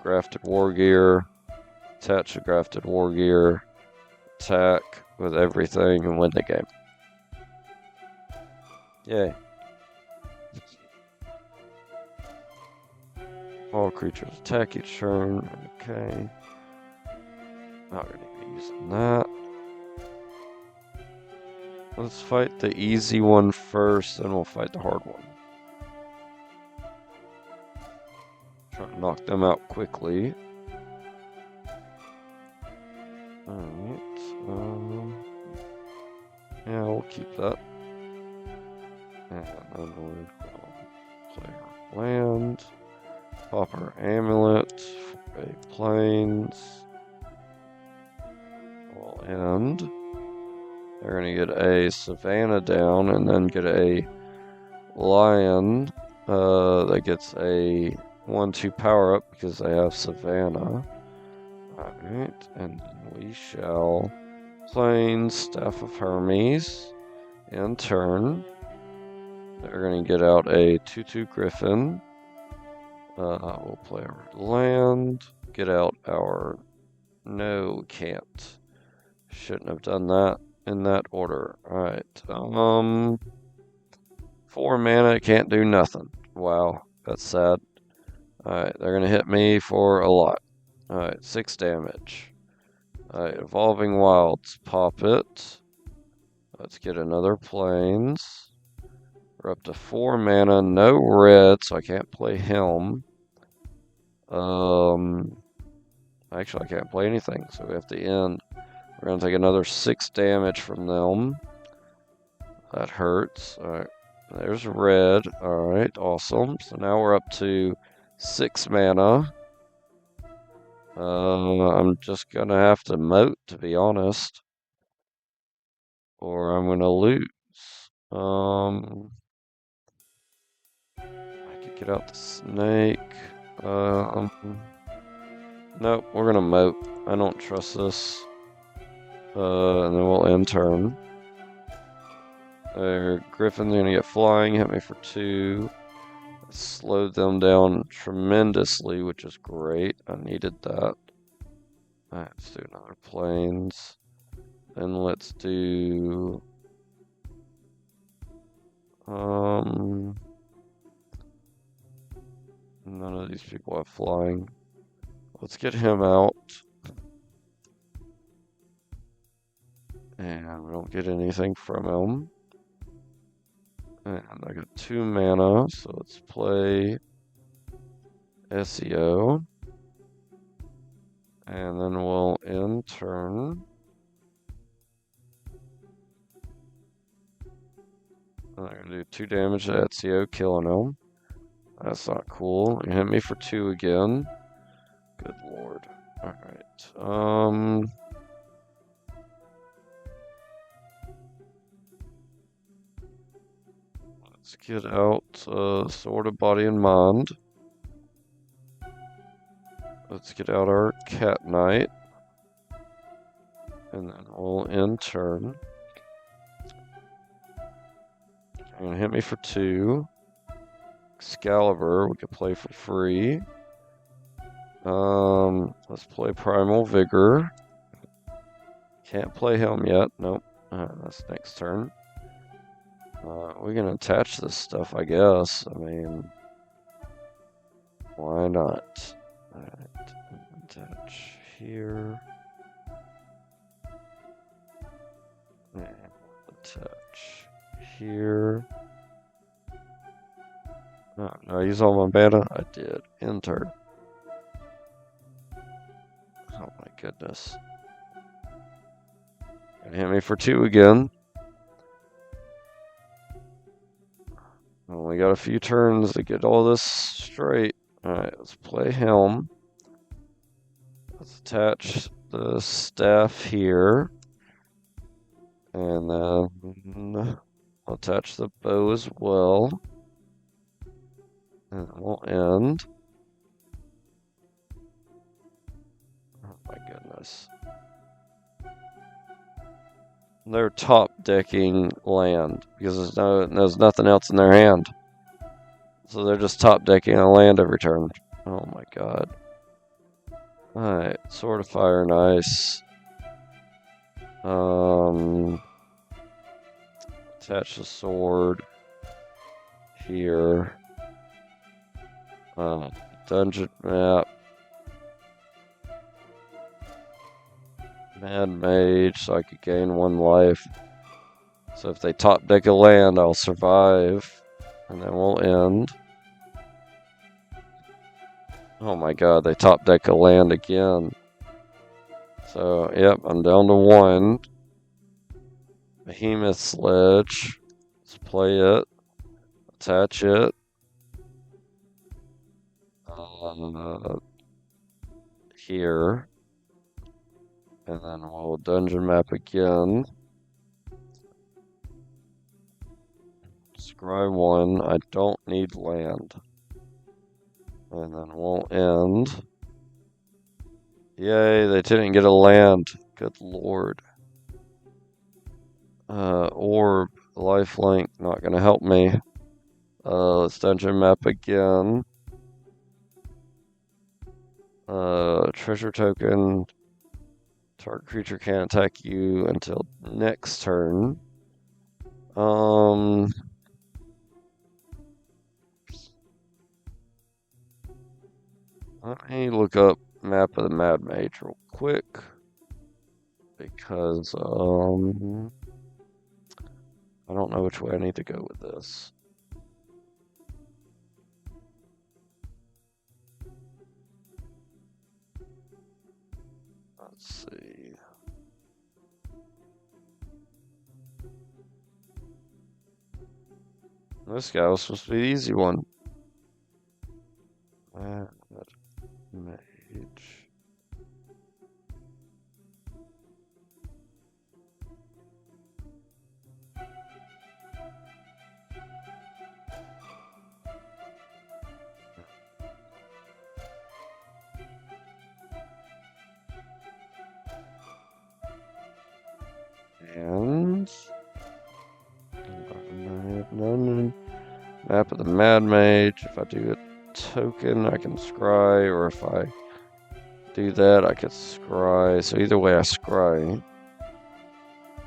[SPEAKER 1] Grafted War Gear, attach a Grafted War Gear, attack with everything, and win the game. Yay. All creatures attack each turn. Okay. Not going to be using that. Let's fight the easy one first, then we'll fight the hard one. Try to knock them out quickly. Alright. Yeah, we'll keep that. And then we'll play our land. Pop our amulet for a plains. We'll end. They're gonna get a Savannah down and then get a Lion that gets a 1/2 power up because they have Savannah. Alright, and we shall Plains Staff of Hermes in turn. They're gonna get out a 2/2 Griffin. We'll play our land, get out our no, can't. Shouldn't have done that in that order. Alright. 4 mana, can't do nothing. Wow, that's sad. Alright, they're gonna hit me for a lot. Alright, 6 damage. Alright, Evolving Wilds, pop it. Let's get another Plains. We're up to 4 mana, no red, so I can't play Helm. Actually, I can't play anything, so we have to end. We're gonna take another 6 damage from them. That hurts. Alright, there's red. Alright, awesome. So now we're up to 6 mana. I'm just gonna have to moat, to be honest. Or I'm gonna lose. I could get out the snake. Nope, we're gonna moat. I don't trust this. And then we'll end turn. Griffin's gonna get flying, hit me for 2. Slowed them down tremendously, which is great. I needed that. Alright, let's do another Plains. Then let's do... None of these people have flying. Let's get him out. And we don't get anything from him. And I got 2 mana, so let's play SEO. And then we'll end turn. I'm gonna do 2 damage to Ezio, killing him. That's not cool. He hit me for 2 again. Good lord. Alright. Let's get out Sword of Body and Mind. Let's get out our Cat Knight. And then we'll end turn. You're gonna hit me for 2. Excalibur, we could play for free. Let's play Primal Vigor. Can't play him yet. Nope. That's next turn. We can attach this stuff, I guess. I mean, why not? Alright, attach here. And attach here. Oh, did I use all my mana? I did. Enter. Oh my goodness. Gonna hit me for 2 again. Only got a few turns to get all this straight. Alright, let's play Helm. Let's attach the staff here. And then I'll attach the bow as well. And we'll end. Oh my goodness. They're top decking land because there's nothing else in their hand. So they're just top decking a land every turn. Oh my god. Alright, Sword of Fire and Ice. Attach the sword here. Dungeon map. Mad Mage, so I could gain 1 life. So if they top deck a land, I'll survive. And then we'll end. Oh my god, they top deck a land again. So, yep, I'm down to 1. Behemoth Sledge. Let's play it. Attach it. Here. And then we'll dungeon map again. Scry 1. I don't need land. And then we'll end. Yay, they didn't get a land. Good lord. Orb, lifelink, not gonna help me. Let's dungeon map again. Treasure token. Target creature can't attack you until next turn. Let me look up map of the Mad Mage real quick. Because, I don't know which way I need to go with this. Let's see. This guy was supposed to be the easy one. Mad Mage. And map of the Mad Mage. If I do a token, I can scry, or if I do that, I can scry. So either way, I scry.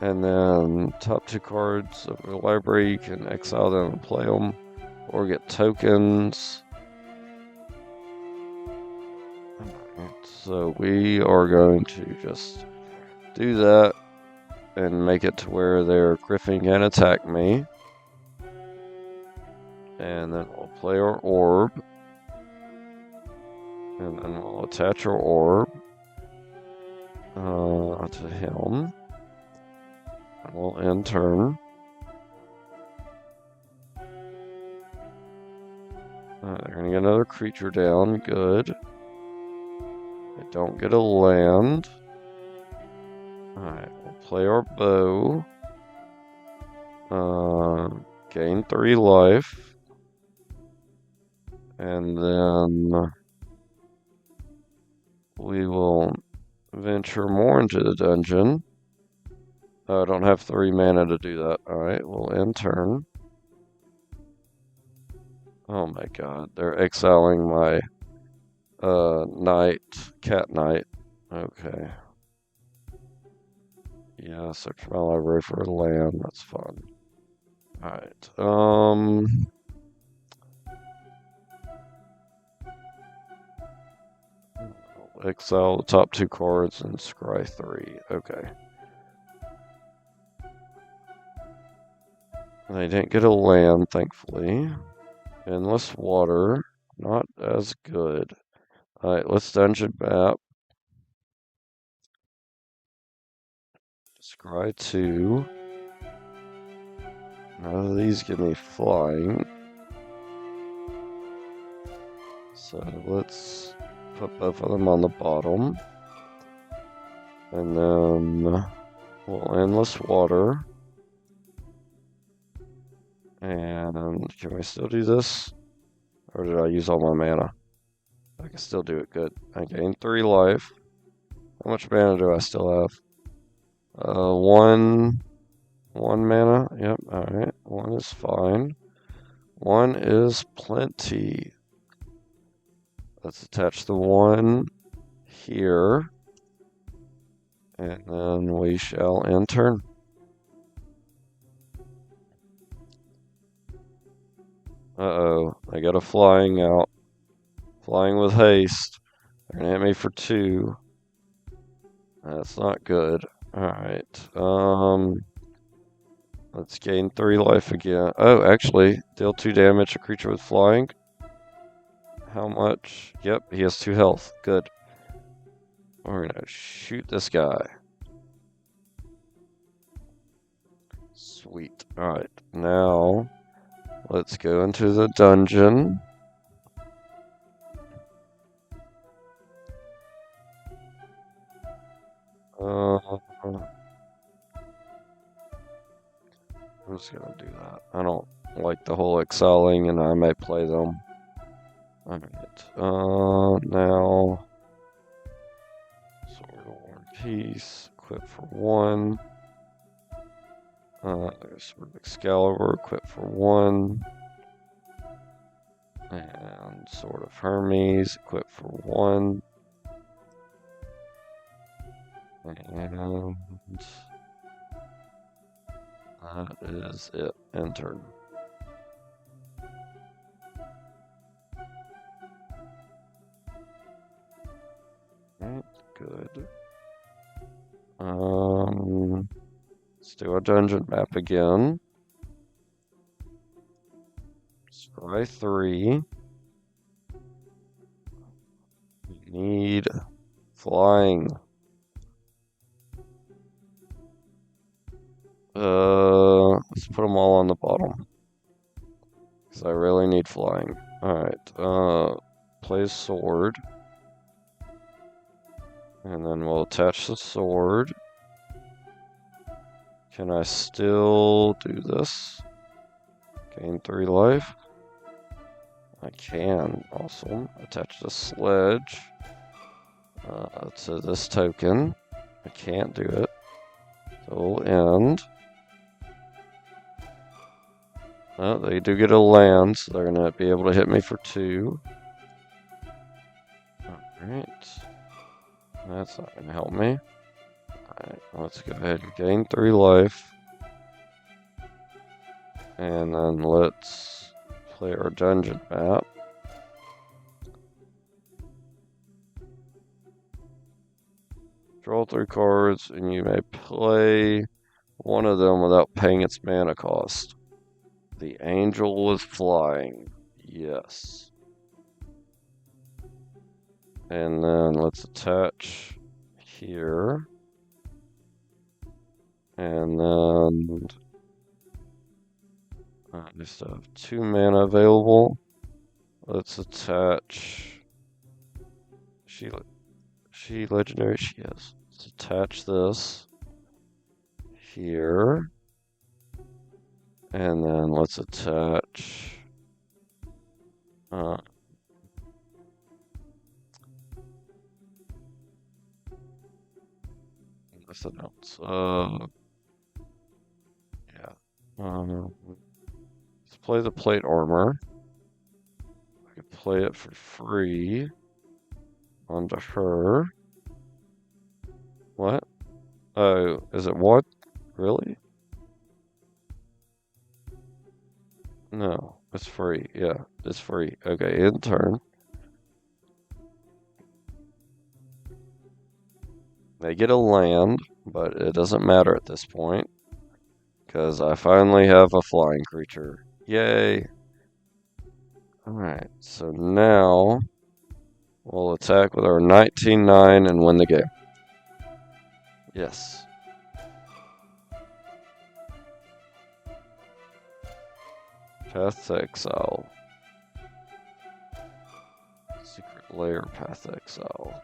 [SPEAKER 1] And then top 2 cards of the library, you can exile them and play them, or get tokens. So we are going to just do that and make it to where their Griffin can attack me. And then we'll play our orb. And then we'll attach our orb to him. And we'll end turn. They're going to get another creature down. Good. They don't get a land. Alright, we'll play our bow. Gain 3 life. And then we will venture more into the dungeon. I don't have 3 mana to do that. Alright, we'll end turn. Oh my god, they're exiling my cat knight. Okay. Yeah, search my library for a land, that's fun. Alright, exile the top 2 cards and scry 3. Okay. They didn't get a land, thankfully. Endless water, not as good. Alright, let's dungeon map. Scry 2. None of these give me flying. So let's put both of them on the bottom. And then we'll endless water. And can we still do this? Or did I use all my mana? I can still do it. Good. I gained 3 life. How much mana do I still have? 1, 1 mana. Yep, alright. 1 is fine. 1 is plenty. Let's attach the 1 here. And then we shall end turn. Uh-oh, I got a flying out. Flying with haste. They're gonna hit me for 2. That's not good. Alright, let's gain 3 life again. Oh, actually, deal 2 damage to creature with flying. How much? Yep, he has 2 health. Good. We're gonna shoot this guy. Sweet. Alright, now let's go into the dungeon. I'm just gonna do that. I don't like the whole exiling, and I might play them. Alright, now Sword of War and Peace, equip for 1. Sword of Excalibur, equip for 1. And Sword of Hermes, equip for 1. And that is it. End turn. Alright, good. Let's do a dungeon map again. Scry 3. We need flying. Let's put them all on the bottom. Because I really need flying. Alright, play sword. And then we'll attach the sword. Can I still do this? Gain 3 life. I can. Awesome. Attach the sledge to this token. I can't do it. So we'll end. Oh, they do get a land, so they're going to be able to hit me for 2. Alright. That's not going to help me. Alright, let's go ahead and gain 3 life. And then let's play our dungeon map. Draw 3 cards, and you may play one of them without paying its mana cost. The angel is flying. Yes. And then let's attach here. And then I just have 2 mana available. Let's attach. She legendary? She is. Let's attach this here. And then let's attach something else. Yeah. Let's play the plate armor. I could play it for free onto her. What? Oh, is it what? Really? No, it's free. Yeah, it's free. Okay, in turn. They get a land, but it doesn't matter at this point. Because I finally have a flying creature. Yay! Alright, so now we'll attack with our 19-9 and win the game. Yes. Path to Exile. Secret Lair Path to Exile.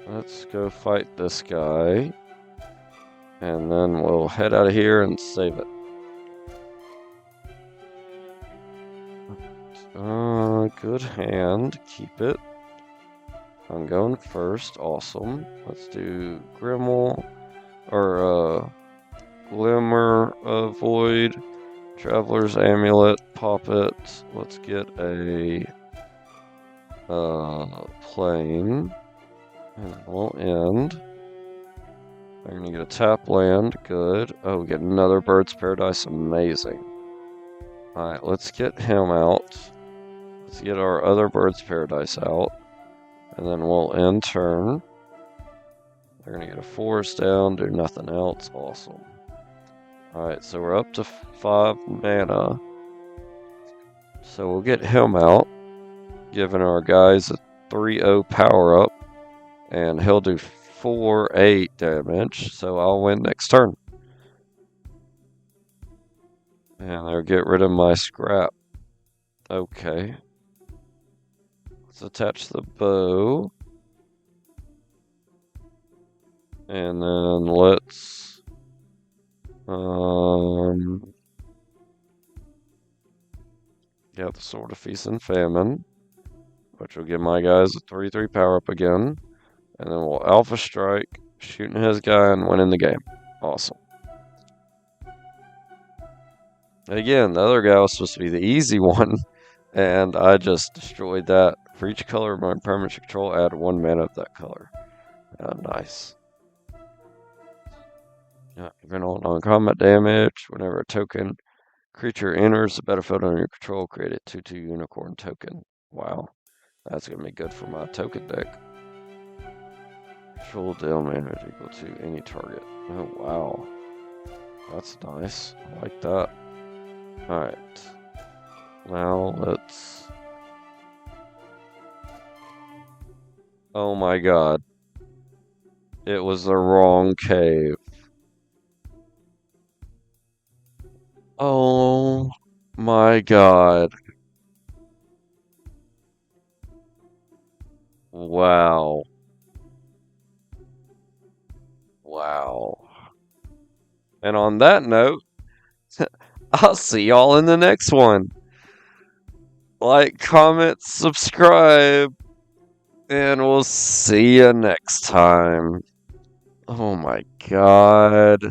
[SPEAKER 1] Let's go fight this guy. And then we'll head out of here and save it. Good hand. Keep it. I'm going first. Awesome. Let's do Grimmel. Or, Glimmer of Void, Traveler's Amulet, pop it. Let's get a plane, and we'll end. I'm gonna get a tap land, good. Oh, we get another Bird's Paradise, amazing. Alright, let's get him out. Let's get our other Bird's Paradise out, and then we'll end turn. They're gonna get a forest down, do nothing else, awesome. Alright, so we're up to 5 mana. So we'll get him out, giving our guys a 3/0 power up, and he'll do 4/8 damage, so I'll win next turn. And they'll get rid of my scrap. Okay. Let's attach the bow. And then let's get the Sword of Feast and Famine, which will give my guys a 3/3 power up again. And then we'll Alpha Strike, shooting his guy and winning the game. Awesome. Again, the other guy was supposed to be the easy one, and I just destroyed that. For each color of my permanent control, add 1 mana of that color. Nice. Prevent all non-combat damage. Whenever a token creature enters the battlefield under your control, create a 2/2 unicorn token. Wow. That's going to be good for my token deck. Control deal damage equal to any target. Oh, wow. That's nice. I like that. Alright. Now let's... Oh my god. It was the wrong cave. Oh my god. Wow. Wow. And on that note, I'll see y'all in the next one. Like, comment, subscribe, and we'll see you next time. Oh my god.